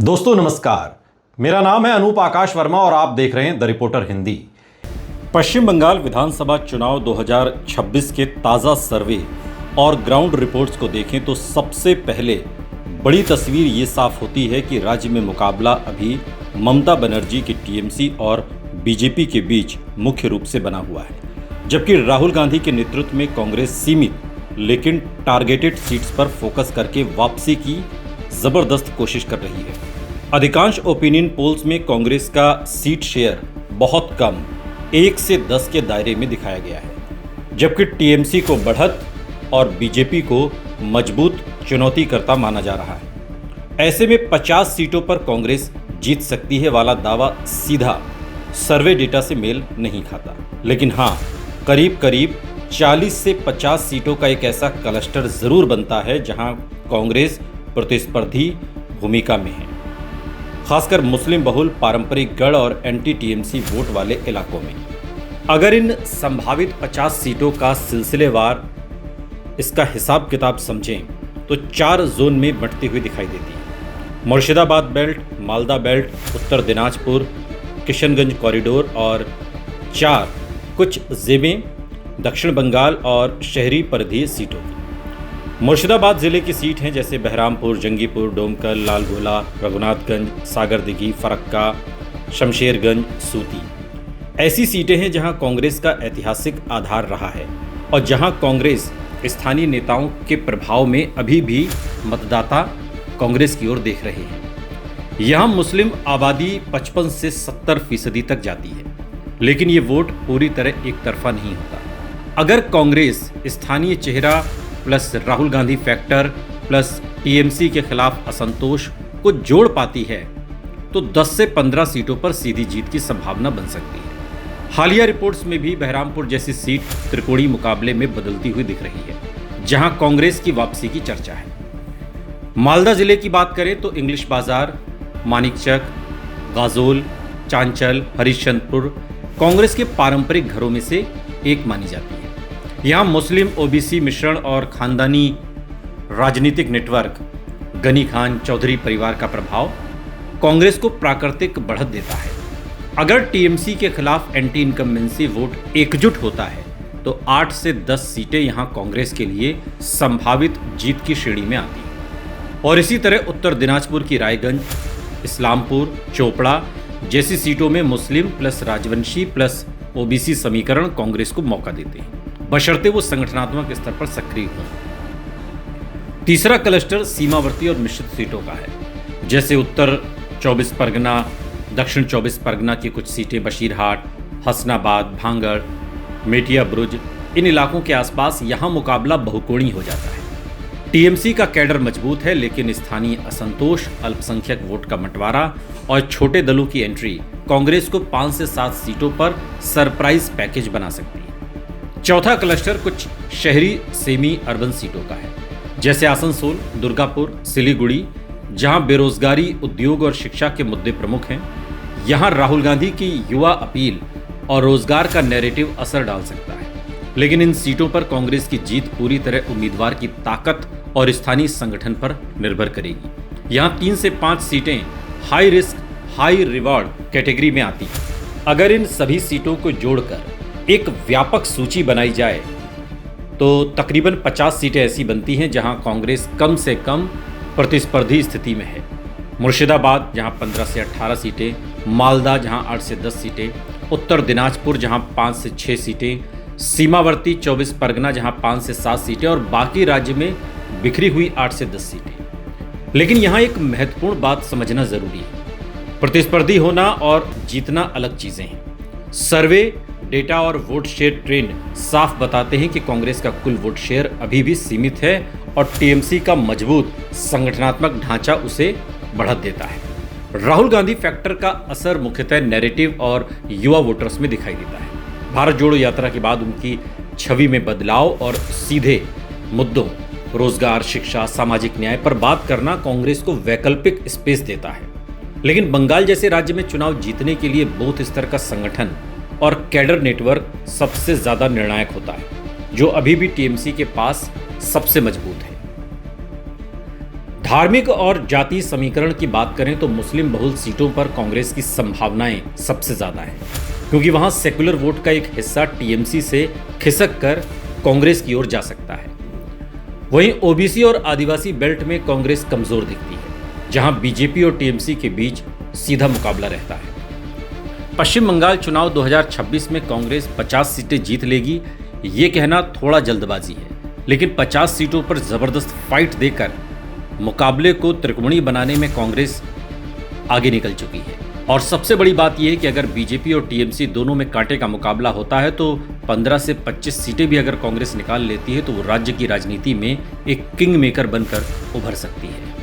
दोस्तों नमस्कार, मेरा नाम है अनूप आकाश वर्मा और आप देख रहे हैं द रिपोर्टर हिंदी। पश्चिम बंगाल विधानसभा चुनाव 2026 के ताज़ा सर्वे और ग्राउंड रिपोर्ट्स को देखें तो सबसे पहले बड़ी तस्वीर ये साफ होती है कि राज्य में मुकाबला अभी ममता बनर्जी की टीएमसी और बीजेपी के बीच मुख्य रूप से बना हुआ है, जबकि राहुल गांधी के नेतृत्व में कांग्रेस सीमित लेकिन टारगेटेड सीट्स पर फोकस करके वापसी की जबरदस्त कोशिश कर रही है। अधिकांश ओपिनियन पोल्स में कांग्रेस का सीट शेयर बहुत कम 1 से 10 के दायरे में दिखाया गया है, जबकि टीएमसी को बढ़त और बीजेपी को मजबूत चुनौतीकर्ता माना जा रहा है। ऐसे में 50 सीटों पर कांग्रेस जीत सकती है वाला दावा सीधा सर्वे डेटा से मेल नहीं खाता, लेकिन हाँ, करीब करीब 40 से 50 सीटों का एक ऐसा क्लस्टर जरूर बनता है जहां कांग्रेस प्रतिस्पर्धी भूमिका में है, खासकर मुस्लिम बहुल पारंपरिक गढ़ और एंटी टीएमसी वोट वाले इलाकों में। अगर इन संभावित 50 सीटों का सिलसिलेवार इसका हिसाब किताब समझें तो 4 जोन में बंटती हुई दिखाई देती है। Murshidabad belt, Malda belt, Uttar Dinajpur, Kishanganj corridor और 4 कुछ ज़िले दक्षिण बंगाल और शहरी परिधीय सीटों की। मुर्शिदाबाद जिले की सीट हैं जैसे बहरामपुर, जंगीपुर, डोमकल, लालगोला, रघुनाथगंज, सागरदिघी, फरक्का, शमशेरगंज, सूती। ऐसी सीटें हैं जहां कांग्रेस का ऐतिहासिक आधार रहा है और जहां कांग्रेस स्थानीय नेताओं के प्रभाव में अभी भी मतदाता कांग्रेस की ओर देख रहे हैं। यहां मुस्लिम आबादी 55 से 70% तक जाती है, लेकिन ये वोट पूरी तरह एक तरफा नहीं होता। अगर कांग्रेस स्थानीय चेहरा plus Rahul Gandhi factor plus TMC के खिलाफ असंतोष को जोड़ पाती है तो 10 से 15 सीटों पर सीधी जीत की संभावना बन सकती है। हालिया रिपोर्ट्स में भी बहरामपुर जैसी सीट त्रिकोणीय मुकाबले में बदलती हुई दिख रही है, जहां कांग्रेस की वापसी की चर्चा है। मालदा जिले की बात करें तो इंग्लिश बाजार, मानिकचक, गाजोल, चांचल, हरिश्चंद्रपुर कांग्रेस के पारंपरिक घरों में से एक मानी जाती है। यहाँ मुस्लिम ओबीसी मिश्रण और खानदानी राजनीतिक नेटवर्क, गनी खान चौधरी परिवार का प्रभाव कांग्रेस को प्राकृतिक बढ़त देता है। अगर टीएमसी के खिलाफ एंटी इनकम्बेंसी वोट एकजुट होता है तो 8 से 10 सीटें यहाँ कांग्रेस के लिए संभावित जीत की श्रेणी में आती हैं। और इसी तरह उत्तर दिनाजपुर की रायगंज, इस्लामपुर, चोपड़ा जैसी सीटों में Muslim plus Rajvanshi plus OBC समीकरण कांग्रेस को मौका देते हैं, बशर्ते वो संगठनात्मक स्तर पर सक्रिय हों। तीसरा क्लस्टर सीमावर्ती और मिश्रित सीटों का है, जैसे उत्तर 24 परगना, दक्षिण 24 परगना की कुछ सीटें बशीरहाट, हसनाबाद, भांगड़, मेटिया बुरुज। इन इलाकों के आसपास यहाँ मुकाबला बहुकोणीय हो जाता है। टीएमसी का कैडर मजबूत है, लेकिन स्थानीय असंतोष, अल्पसंख्यक वोट का बंटवारा और छोटे दलों की एंट्री कांग्रेस को 5 से 7 सीटों पर सरप्राइज पैकेज बना सकती है। चौथा क्लस्टर कुछ शहरी सेमी अर्बन सीटों का है, जैसे आसनसोल, दुर्गापुर, सिलीगुड़ी, जहां बेरोजगारी, उद्योग और शिक्षा के मुद्दे प्रमुख हैं। यहां राहुल गांधी की युवा अपील और रोजगार का नैरेटिव असर डाल सकता है, लेकिन इन सीटों पर कांग्रेस की जीत पूरी तरह उम्मीदवार की ताकत और स्थानीय संगठन पर निर्भर करेगी। यहां 3 से 5 सीटें high risk high reward category में आती हैं। अगर इन सभी सीटों को जोड़कर एक व्यापक सूची बनाई जाए तो तकरीबन 50 सीटें ऐसी बनती हैं जहां कांग्रेस कम से कम प्रतिस्पर्धी स्थिति में है। मुर्शिदाबाद जहां 15 से 18 सीटें, मालदा जहां 8 से 10 सीटें, उत्तर दिनाजपुर जहां 5 से 6 सीटें, सीमावर्ती 24 परगना जहां 5 से 7 सीटें और बाकी राज्य में बिखरी हुई 8 से 10 सीटें। लेकिन यहाँ एक महत्वपूर्ण बात समझना जरूरी है, प्रतिस्पर्धी होना और जीतना अलग चीजें हैं। सर्वे डेटा और वोट शेयर ट्रेंड साफ बताते हैं कि कांग्रेस का कुल वोट शेयर अभी भी सीमित है और टीएमसी का मजबूत संगठनात्मक ढांचा उसे बढ़त देता है। राहुल गांधी फैक्टर का असर मुख्यतः नैरेटिव और युवा वोटर्स में दिखाई देता है। भारत जोड़ो यात्रा के बाद उनकी छवि में बदलाव और सीधे मुद्दों रोजगार, शिक्षा, सामाजिक न्याय पर बात करना कांग्रेस को वैकल्पिक स्पेस देता है। लेकिन बंगाल जैसे राज्य में चुनाव जीतने के लिए बूथ स्तर का संगठन और कैडर नेटवर्क सबसे ज्यादा निर्णायक होता है, जो अभी भी टीएमसी के पास सबसे मजबूत है। धार्मिक और जाति समीकरण की बात करें तो मुस्लिम बहुल सीटों पर कांग्रेस की संभावनाएं सबसे ज्यादा हैं, क्योंकि वहां सेकुलर वोट का एक हिस्सा टीएमसी से खिसक कर कांग्रेस की ओर जा सकता है। वहीं ओबीसी और आदिवासी बेल्ट में कांग्रेस कमजोर दिखती है, जहां बीजेपी और टीएमसी के बीच सीधा मुकाबला रहता है। पश्चिम बंगाल चुनाव 2026 में कांग्रेस 50 सीटें जीत लेगी, ये कहना थोड़ा जल्दबाजी है, लेकिन 50 सीटों पर जबरदस्त फाइट देकर मुकाबले को त्रिकोणीय बनाने में कांग्रेस आगे निकल चुकी है। और सबसे बड़ी बात यह है कि अगर बीजेपी और टीएमसी दोनों में कांटे का मुकाबला होता है तो 15 से 25 सीटें भी अगर कांग्रेस निकाल लेती है तो वो राज्य की राजनीति में एक किंग मेकर बनकर उभर सकती है।